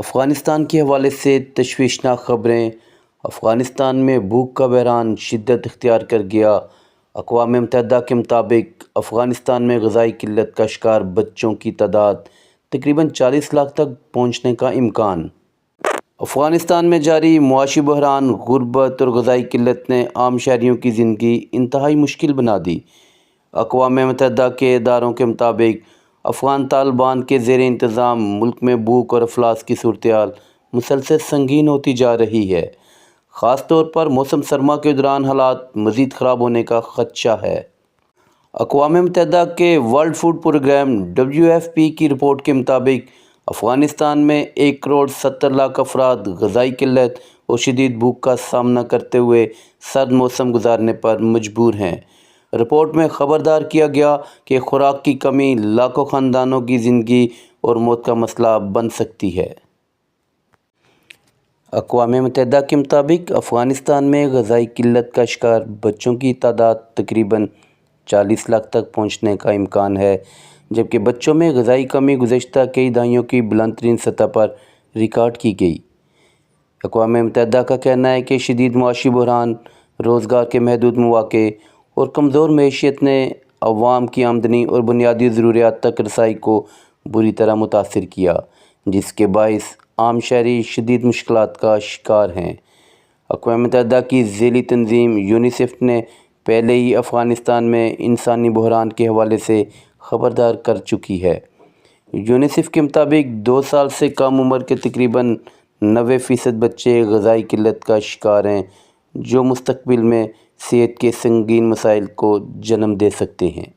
افغانستان کے حوالے سے تشویشناک خبریں۔ افغانستان میں بھوک کا بحران شدت اختیار کر گیا۔ اقوام متحدہ کے مطابق افغانستان میں غذائی قلت کا شکار بچوں کی تعداد تقریباً 40 لاکھ تک پہنچنے کا امکان۔ افغانستان میں جاری معاشی بحران، غربت اور غذائی قلت نے عام شہریوں کی زندگی انتہائی مشکل بنا دی۔ اقوام متحدہ کے اداروں کے مطابق افغان طالبان کے زیر انتظام ملک میں بھوک اور افلاس کی صورتحال مسلسل سنگین ہوتی جا رہی ہے۔ خاص طور پر موسم سرما کے دوران حالات مزید خراب ہونے کا خدشہ ہے۔ اقوام متحدہ کے ورلڈ فوڈ پروگرام WFP کی رپورٹ کے مطابق افغانستان میں 1.70 کروڑ افراد غذائی قلت اور شدید بھوک کا سامنا کرتے ہوئے سرد موسم گزارنے پر مجبور ہیں۔ رپورٹ میں خبردار کیا گیا کہ خوراک کی کمی لاکھوں خاندانوں کی زندگی اور موت کا مسئلہ بن سکتی ہے۔ اقوام متحدہ کے مطابق افغانستان میں غذائی قلت کا شکار بچوں کی تعداد تقریباً 40 لاکھ تک پہنچنے کا امکان ہے، جبکہ بچوں میں غذائی کمی گزشتہ کئی دہائیوں کی بلند ترین سطح پر ریکارڈ کی گئی۔ اقوام متحدہ کا کہنا ہے کہ شدید معاشی بحران، روزگار کے محدود مواقع اور کمزور معیشت نے عوام کی آمدنی اور بنیادی ضروریات تک رسائی کو بری طرح متاثر کیا، جس کے باعث عام شہری شدید مشکلات کا شکار ہیں۔ اقوام متحدہ کی ذیلی تنظیم یونیسیف نے پہلے ہی افغانستان میں انسانی بحران کے حوالے سے خبردار کر چکی ہے۔ یونیسیف کے مطابق 2 سال سے کم عمر کے تقریباً 90% بچے غذائی قلت کا شکار ہیں، جو مستقبل میں صحت کے سنگین مسائل کو جنم دے سکتے ہیں۔